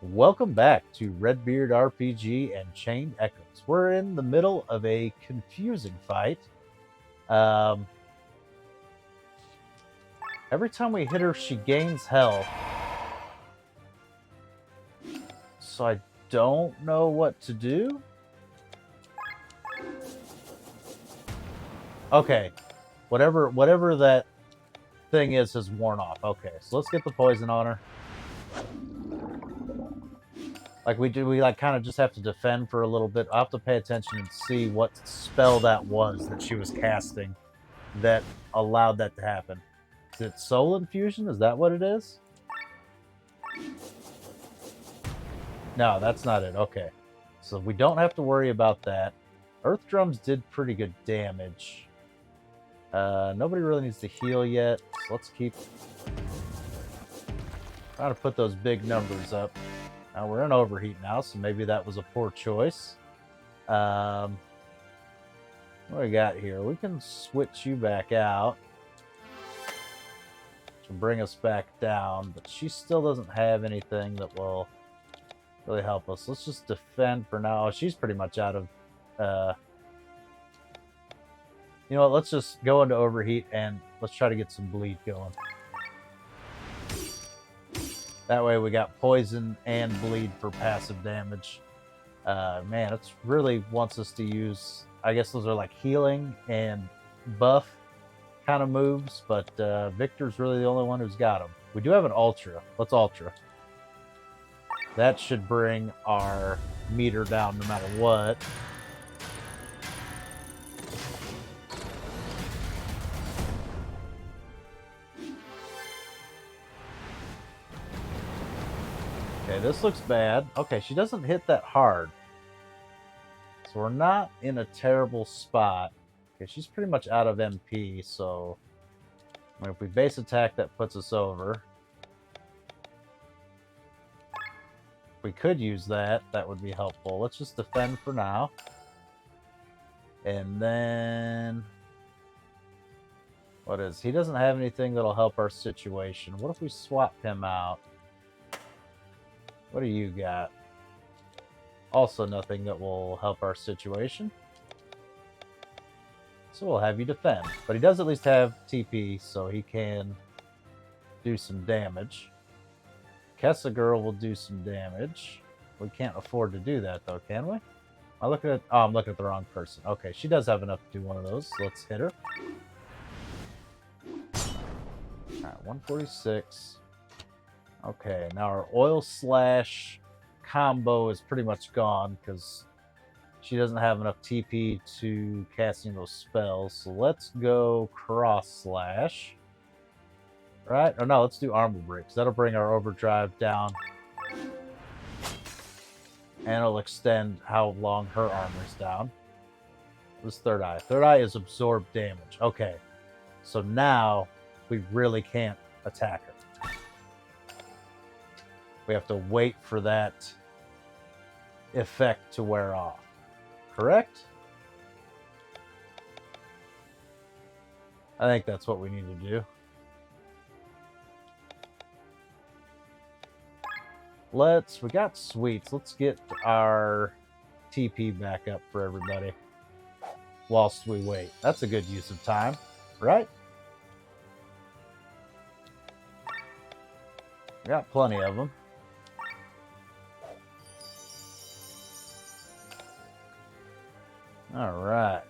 Welcome back to Redbeard RPG and Chained Echoes. We're in the middle of a confusing fight. Um, every time we hit her, she gains health. So I don't know what to do. Okay, whatever that thing is has worn off. Okay, so let's get the poison on her. Like we like kind of just have to defend for a little bit. I'll have to pay attention and see what spell that was that she was casting that allowed that to happen. Is it Soul Infusion? Is that what it is? No, that's not it. Okay. So we don't have to worry about that. Earth Drums did pretty good damage. Nobody really needs to heal yet. So let's keep trying to put those big numbers up. Now we're in overheat now, so maybe that was a poor choice. What do we got here? We can switch you back out to bring us back down, but she still doesn't have anything that will really help us. Let's just defend for now. Oh, she's pretty much out of you know what, let's just go into overheat and let's try to get some bleed going. That way we got poison and bleed for passive damage. Man, it's really wants us to use, I guess those are like healing and buff kind of moves, but Victor's really the only one who's got them. We do have an Ultra. Let's Ultra. That should bring our meter down no matter what. Okay, this looks bad. Okay, she doesn't hit that hard. So we're not in a terrible spot. Okay, she's pretty much out of MP, so I mean, if we base attack, that puts us over. If we could use that, that would be helpful. Let's just defend for now. And then what is he doesn't have anything that'll help our situation. What if we swap him out? What do you got? Also nothing that will help our situation. So we'll have you defend. But he does at least have TP, so he can do some damage. Kessa Girl will do some damage. We can't afford to do that, though, can we? Am I looking at... Oh, I'm looking at the wrong person. Okay, she does have enough to do one of those, so let's hit her. Alright, 146. Okay, now our Oil Slash combo is pretty much gone because she doesn't have enough TP to casting those spells. So let's go Cross Slash. Right? Or no, let's do Armor Breaks. That'll bring our overdrive down. And it'll extend how long her armor's down. This Third Eye. Third Eye is absorbed damage. Okay. So now we really can't attack her. We have to wait for that effect to wear off. Correct? I think that's what we need to do. We got sweets. Let's get our TP back up for everybody whilst we wait. That's a good use of time, right? We got plenty of them. All right.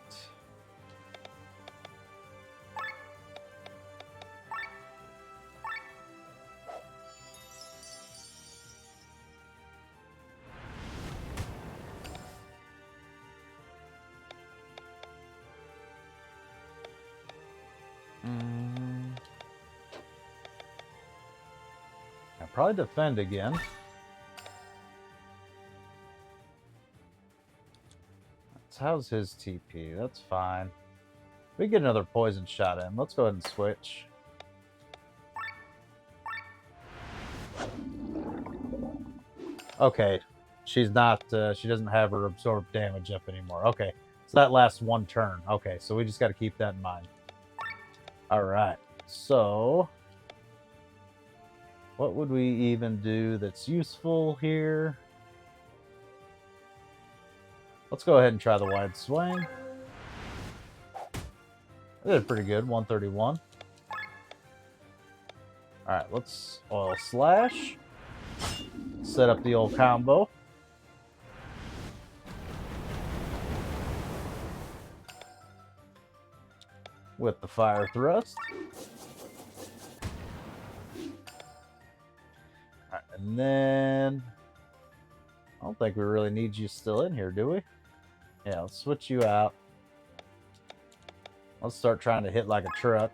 I'll probably defend again. How's his TP? That's fine. We get another poison shot in. Let's go ahead and switch. Okay. She's not, she doesn't have her absorbed damage up anymore. Okay. So that lasts one turn. Okay. So we just got to keep that in mind. All right. So What would we even do that's useful here? Let's go ahead and try the wide swing. I did pretty good, 131. Alright, let's oil slash. Set up the old combo. With the fire thrust. Alright, and then I don't think we really need you still in here, do we? Yeah, let's switch you out. Let's start trying to hit like a truck.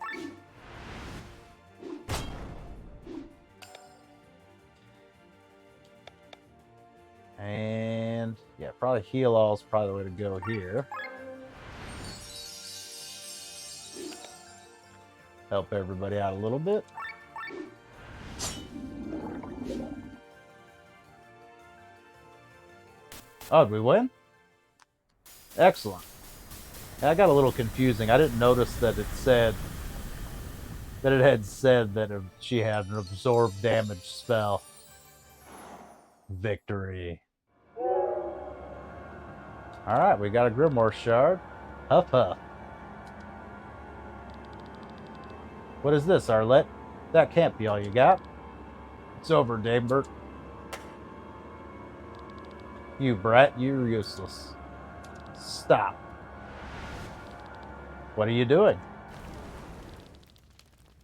And yeah, probably heal all is probably the way to go here. Help everybody out a little bit. Oh, did we win? Excellent. That got a little confusing. I didn't notice that it said that it had said that she had an absorb damage spell. Victory. Alright, we got a Grimoire shard. Huff huff. What is this, Arlette? That can't be all you got. It's over, Damebert. You brat, you're useless. Stop. What are you doing?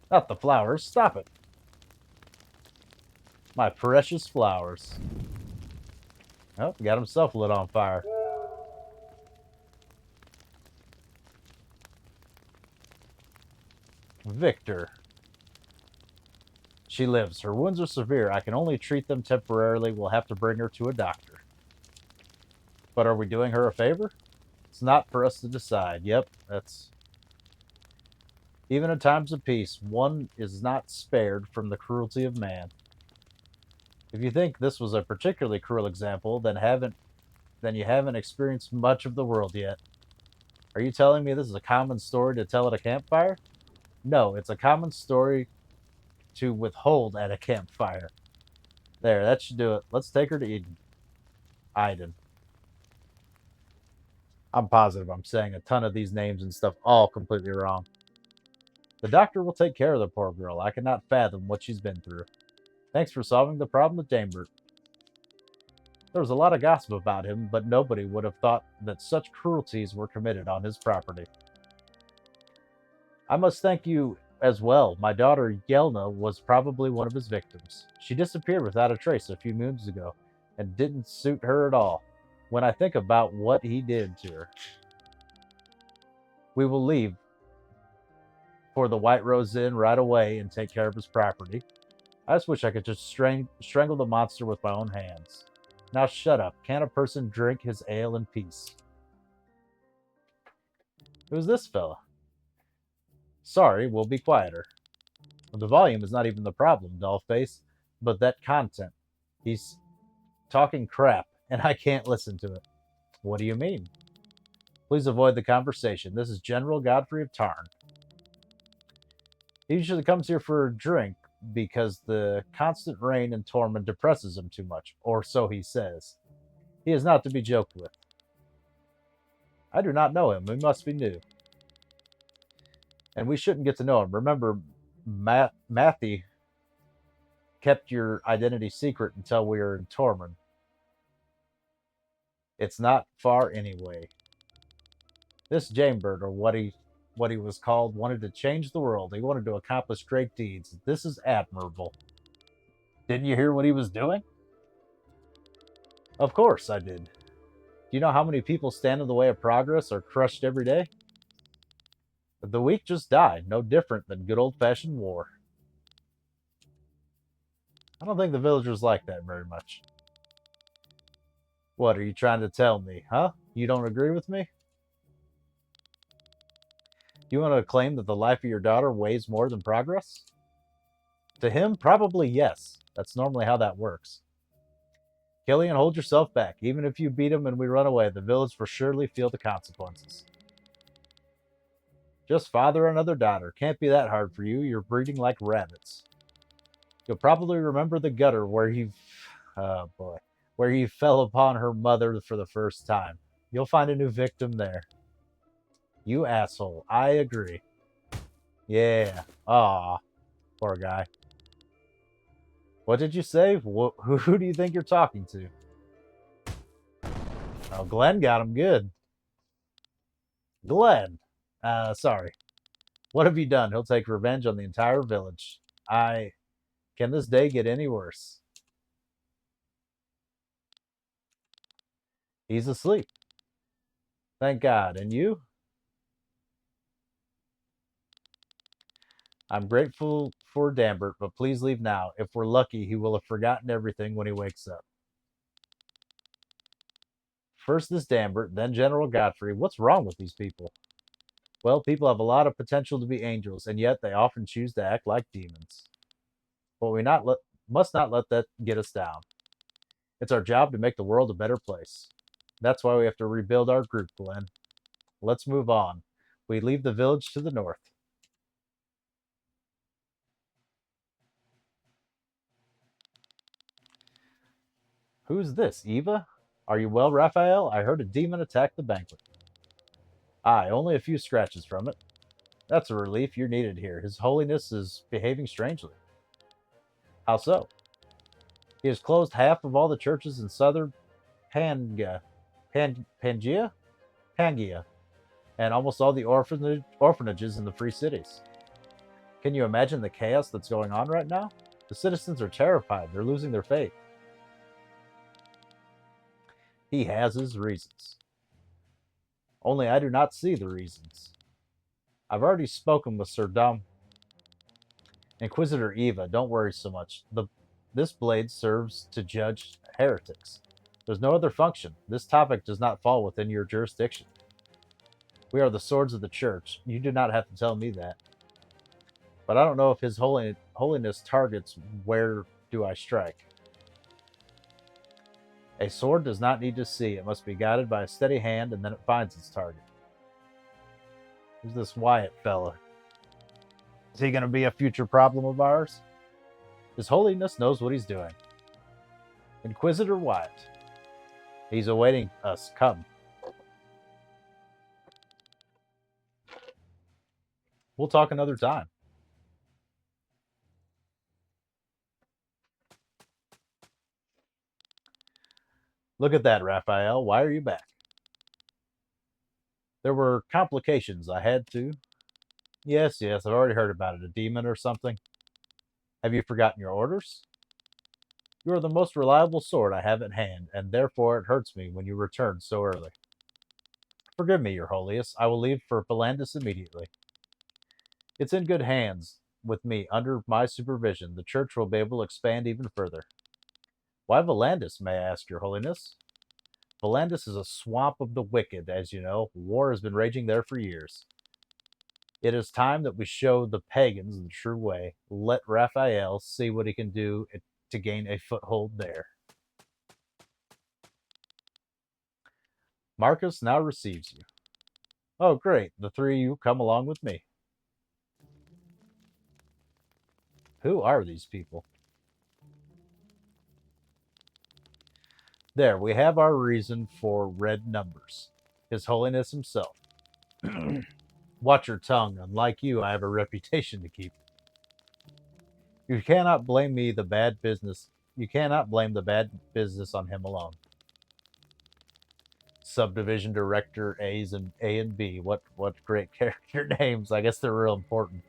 Not the flowers. Stop it. My precious flowers. Oh, got himself lit on fire. Victor. She lives. Her wounds are severe. I can only treat them temporarily. We'll have to bring her to a doctor. But are we doing her a favor? It's not for us to decide. Yep, that's... Even in times of peace, one is not spared from the cruelty of man. If you think this was a particularly cruel example, then you haven't experienced much of the world yet. Are you telling me this is a common story to tell at a campfire? No, it's a common story to withhold at a campfire. There, that should do it. Let's take her to Eden. Iden. I'm positive I'm saying a ton of these names and stuff all completely wrong. The doctor will take care of the poor girl. I cannot fathom what she's been through. Thanks for solving the problem with Damebert. There was a lot of gossip about him, but nobody would have thought that such cruelties were committed on his property. I must thank you as well. My daughter, Yelna, was probably one of his victims. She disappeared without a trace a few moons ago, and didn't suit her at all. When I think about what he did to her. We will leave for the White Rose Inn right away and take care of his property. I just wish I could just strangle the monster with my own hands. Now shut up. Can't a person drink his ale in peace? Who's this fella? Sorry, we'll be quieter. The volume is not even the problem, dollface, but that content. He's talking crap, and I can't listen to it. What do you mean? Please avoid the conversation. This is General Godfrey of Tarn. He usually comes here for a drink because the constant rain and torment depresses him too much, or so he says. He is not to be joked with. I do not know him. He must be new. And we shouldn't get to know him. Remember, Matthew kept your identity secret until we were in Tormund. It's not far anyway. This Jamebird, or what he was called, wanted to change the world. He wanted to accomplish great deeds. This is admirable. Didn't you hear what he was doing? Of course I did. Do you know how many people stand in the way of progress or crushed every day? The weak just died, no different than good old-fashioned war. I don't think the villagers like that very much. What are you trying to tell me, huh? You don't agree with me? You want to claim that the life of your daughter weighs more than progress? To him, probably yes. That's normally how that works. Killian, hold yourself back. Even if you beat him and we run away, the village will surely feel the consequences. Just father another daughter. Can't be that hard for you. You're breeding like rabbits. You'll probably remember the gutter where oh boy, where he fell upon her mother for the first time. You'll find a new victim there. You asshole. I agree. Yeah. Aw, poor guy. What did you say? Who do you think you're talking to? Oh, Glenn got him good. Glenn. Sorry. What have you done? He'll take revenge on the entire village. Can this day get any worse? He's asleep. Thank God. And you? I'm grateful for Dambert, but please leave now. If we're lucky, he will have forgotten everything when he wakes up. First this Dambert, then General Godfrey. What's wrong with these people? Well, people have a lot of potential to be angels, and yet they often choose to act like demons. But must not let that get us down. It's our job to make the world a better place. That's why we have to rebuild our group, Glenn. Let's move on. We leave the village to the north. Who's this, Eva? Are you well, Raphael? I heard a demon attack the banquet. Aye, only a few scratches from it. That's a relief. You're needed here. His Holiness is behaving strangely. How so? He has closed half of all the churches in southern Panga, Pangaea, Pangaea, and almost all the orphanages in the free cities. Can you imagine the chaos that's going on right now? The citizens are terrified. They're losing their faith. He has his reasons. Only I do not see the reasons. I've already spoken with Sir Dom. Inquisitor Eva, don't worry so much. This blade serves to judge heretics. There's no other function. This topic does not fall within your jurisdiction. We are the swords of the church. You do not have to tell me that. But I don't know if His Holiness targets where do I strike. A sword does not need to see. It must be guided by a steady hand, and then it finds its target. Who's this Wyatt fella? Is he going to be a future problem of ours? His Holiness knows what he's doing. Inquisitor Wyatt. He's awaiting us. Come. We'll talk another time. Look at that, Raphael. Why are you back? There were complications. I had to. Yes, I've already heard about it. A demon or something? Have you forgotten your orders? You are the most reliable sword I have at hand, and therefore it hurts me when you return so early. Forgive me, Your Holiest. I will leave for Philandus immediately. It's in good hands. With me under my supervision, the church will be able to expand even further. Why Volandis, may I ask, Your Holiness? Volandis is a swamp of the wicked, as you know. War has been raging there for years. It is time that we show the pagans the true way. Let Raphael see what he can do to gain a foothold there. Marcus now receives you. Oh, great. The three of you come along with me. Who are these people? There, we have our reason for red numbers. His Holiness himself. Watch your tongue. Unlike you, I have a reputation to keep. You cannot blame the bad business on him alone. Subdivision Director A and B. What great character names. I guess they're real important.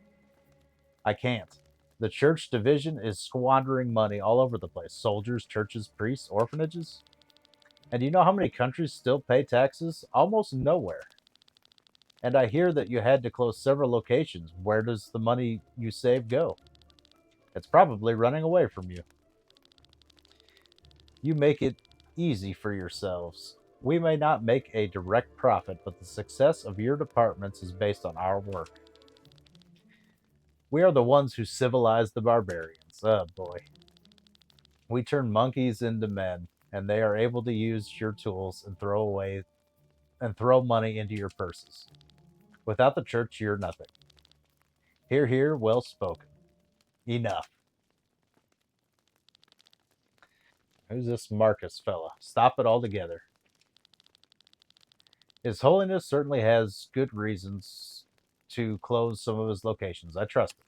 I can't. The church division is squandering money all over the place. Soldiers, churches, priests, orphanages. And do you know how many countries still pay taxes? Almost nowhere. And I hear that you had to close several locations. Where does the money you save go? It's probably running away from you. You make it easy for yourselves. We may not make a direct profit, but the success of your departments is based on our work. We are the ones who civilized the barbarians. Oh boy. We turn monkeys into men, and they are able to use your tools and throw money into your purses. Without the church, you're nothing. Hear, well spoken. Enough. Who's this Marcus fella? Stop it altogether. His Holiness certainly has good reasons to close some of his locations. I trust him.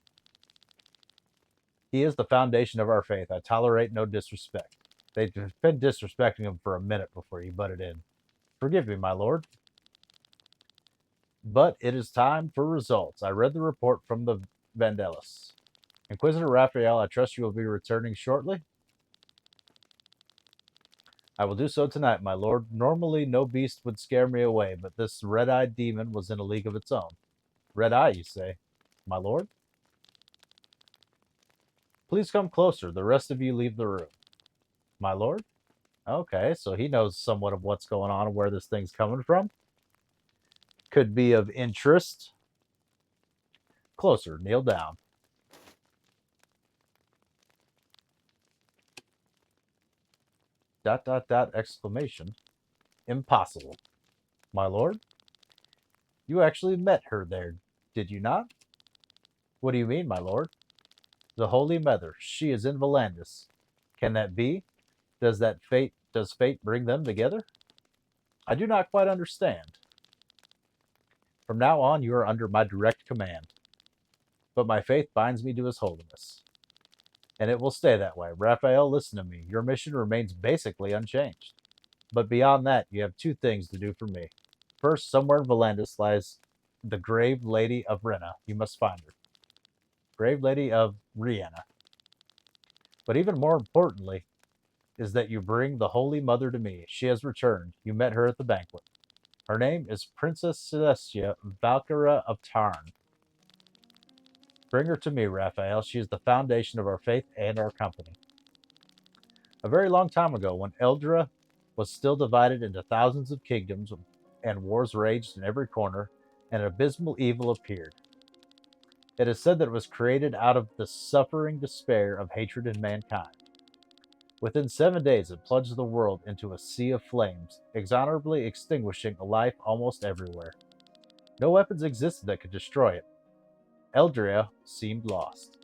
He is the foundation of our faith. I tolerate no disrespect. They've been disrespecting him for a minute before you butted in. Forgive me, my lord. But it is time for results. I read the report from the Vandellas. Inquisitor Raphael, I trust you will be returning shortly. I will do so tonight, my lord. Normally, no beast would scare me away, but this red-eyed demon was in a league of its own. Red eye, you say? My lord? Please come closer. The rest of you leave the room. My lord? Okay, so he knows somewhat of what's going on and where this thing's coming from. Could be of interest. Closer. Kneel down. Dot, dot, dot, exclamation. Impossible. My lord? You actually met her there, did you not? What do you mean, my lord? The Holy Mother. She is in Volandis. Can that be? Does fate bring them together? I do not quite understand. From now on, you are under my direct command. But my faith binds me to his holiness. And it will stay that way. Raphael, listen to me. Your mission remains basically unchanged. But beyond that, you have two things to do for me. First, somewhere in Volandis lies the grave lady of Rena. You must find her. Grave lady of Rihanna. But even more importantly, is that you bring the Holy Mother to me. She has returned. You met her at the banquet. Her name is Princess Celestia Valkyra of Tarn. Bring her to me, Raphael. She is the foundation of our faith and our company. A very long time ago, when Eldra was still divided into thousands of kingdoms and wars raged in every corner, an abysmal evil appeared. It is said that it was created out of the suffering despair of hatred in mankind. Within 7 days, it plunged the world into a sea of flames, inexorably extinguishing life almost everywhere. No weapons existed that could destroy it. Eldria seemed lost.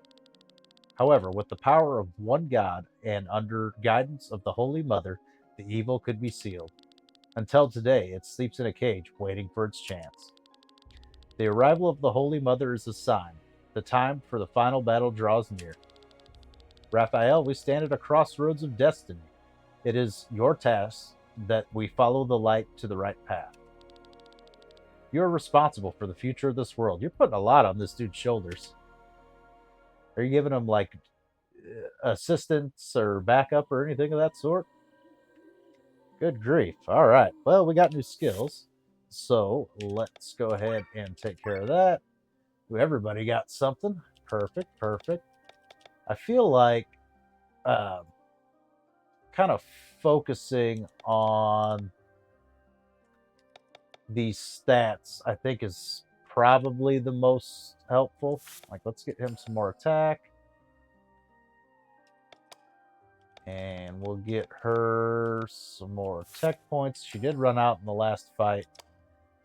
However, with the power of one god and under guidance of the Holy Mother, the evil could be sealed. Until today, it sleeps in a cage, waiting for its chance. The arrival of the Holy Mother is a sign. The time for the final battle draws near. Raphael, we stand at a crossroads of destiny. It is your task that we follow the light to the right path. You're responsible for the future of this world. You're putting a lot on this dude's shoulders. Are you giving him, like, assistance or backup or anything of that sort? Good grief. All right. Well, we got new skills. So let's go ahead and take care of that. Everybody got something. Perfect, perfect. I feel like kind of focusing on these stats, I think, is probably the most helpful. Like, let's get him some more attack. And we'll get her some more tech points. She did run out in the last fight.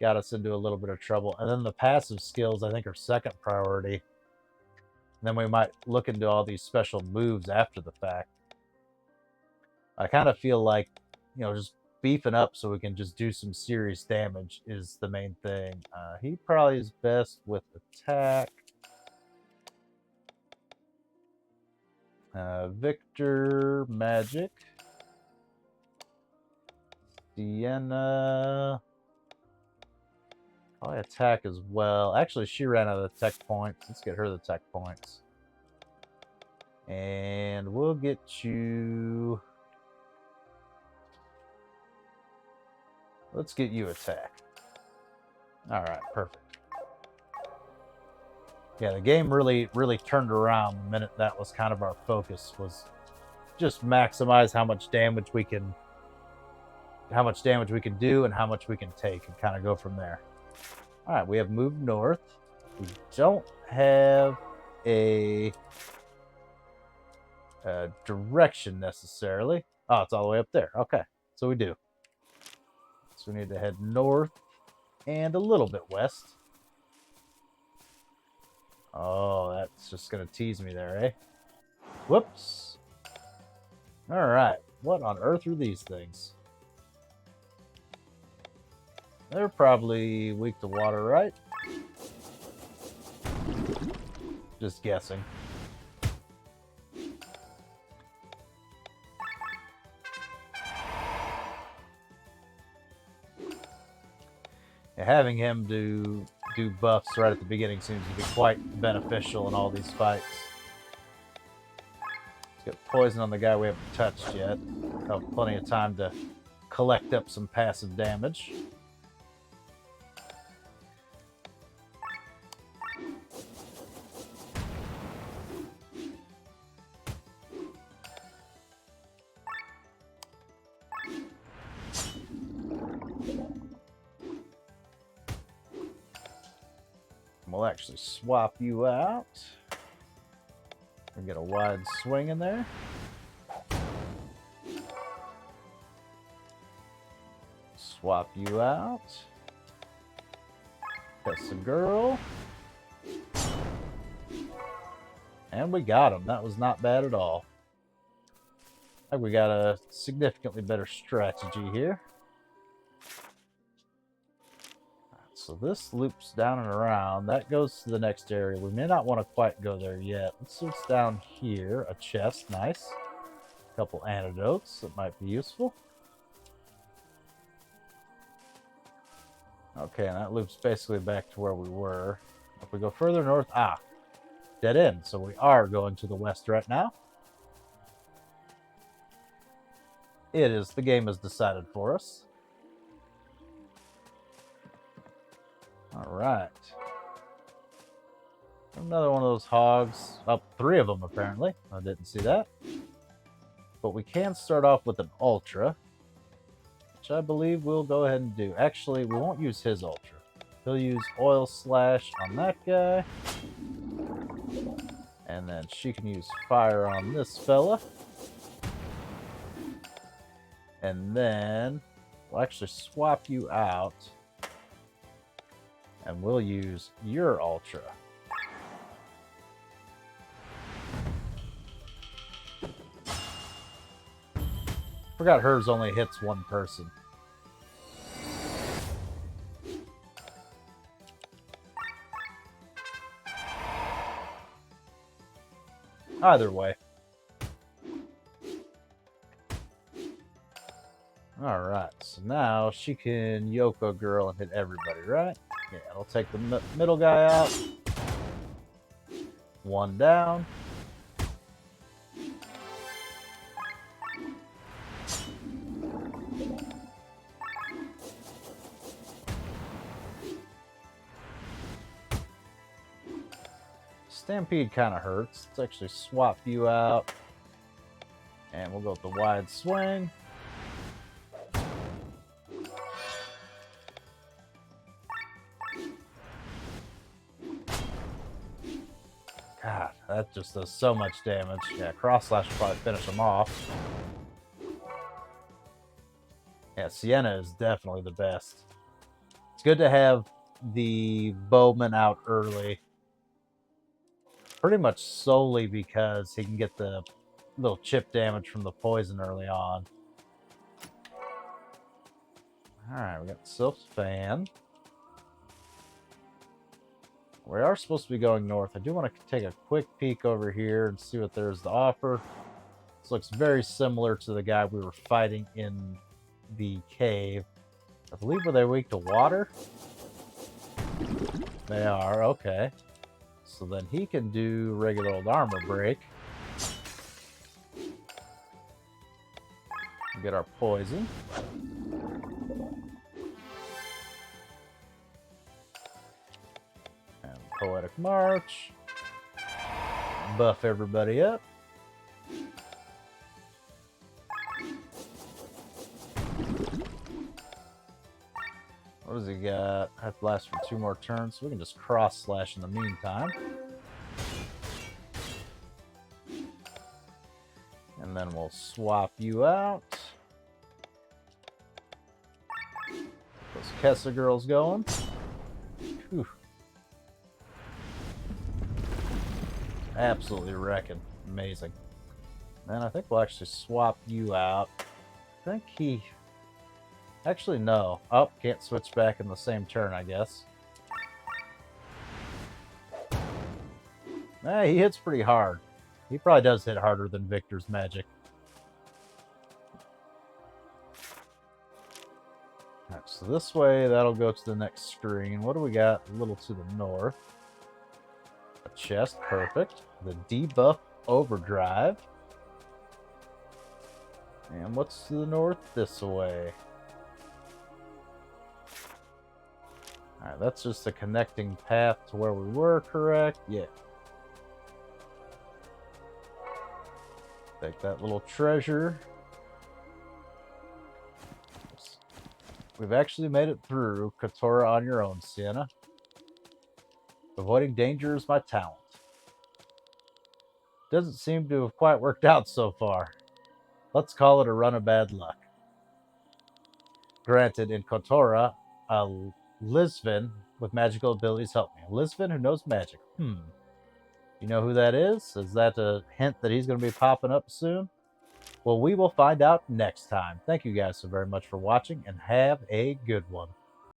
Got us into a little bit of trouble. And then the passive skills, I think, are second priority. And then we might look into all these special moves after the fact. I kind of feel like, just beefing up so we can just do some serious damage is the main thing. He probably is best with attack. Victor, magic. Sienna, probably attack as well. Actually, she ran out of tech points. Let's get her the tech points. And we'll get you... Let's get you attack. All right, perfect. Yeah, the game really turned around the minute that was kind of our focus, was just maximize how much damage we can do and how much we can take, and kind of go from there. All right, we have moved north. We don't have a direction necessarily. Oh, it's all the way up there. Okay, so we do. So we need to head north and a little bit west. Oh, that's just going to tease me there, eh? Whoops. All right. What on earth are these things? They're probably weak to water, right? Just guessing. Having him do buffs right at the beginning seems to be quite beneficial in all these fights. Let's get poison on the guy we haven't touched yet. Have plenty of time to collect up some passive damage. We'll actually swap you out and get a wide swing in there. Swap you out. That's a girl. And we got him. That was not bad at all. I think we got a significantly better strategy here. So this loops down and around. That goes to the next area. We may not want to quite go there yet. Let's see what's down here. A chest. Nice. A couple antidotes that might be useful. Okay, and that loops basically back to where we were. If we go further north... dead end. So we are going to the west right now. It is. The game has decided for us. Alright. Another one of those hogs. Oh, 3 of them apparently. I didn't see that. But we can start off with an ultra, which I believe we'll go ahead and do. Actually, we won't use his ultra. He'll use oil slash on that guy. And then she can use fire on this fella. And then we'll actually swap you out. And we'll use your ultra. Forgot hers only hits one person. Either way. Alright, so now she can Yoko girl and hit everybody, right? Yeah, it'll take the middle guy out. 1 down. Stampede kind of hurts. Let's actually swap you out. And we'll go with the wide swing. God, that just does so much damage. Yeah, cross slash will probably finish them off. Yeah, Sienna is definitely the best. It's good to have the bowman out early. Pretty much solely because he can get the little chip damage from the poison early on. Alright, we got Sylph's fan. We are supposed to be going north. I do want to take a quick peek over here and see what there's to offer. This looks very similar to the guy we were fighting in the cave. I believe, were they weak to water? They are, okay. So then he can do regular old armor break. Get our poison. And Poetic March. Buff everybody up. What does he got? I have to last for 2 more turns, so we can just cross slash in the meantime. And then we'll swap you out. Those Kessa girls going. Whew. Absolutely wrecking. Amazing. And I think we'll actually swap you out. I think he... Actually, no. Oh, can't switch back in the same turn, I guess. He hits pretty hard. He probably does hit harder than Victor's magic. All right, so this way, that'll go to the next screen. What do we got a little to the north? A chest, perfect. The debuff overdrive. And what's to the north? This way. Alright, that's just a connecting path to where we were, correct? Yeah. Take that little treasure. We've actually made it through Kotora on your own, Sienna. Avoiding danger is my talent. Doesn't seem to have quite worked out so far. Let's call it a run of bad luck. Granted, in Kotora, a Lisvin with magical abilities helped me. A Lisvin who knows magic. You know who that is? Is that a hint that he's going to be popping up soon? Well, we will find out next time. Thank you guys so very much for watching, and have a good one.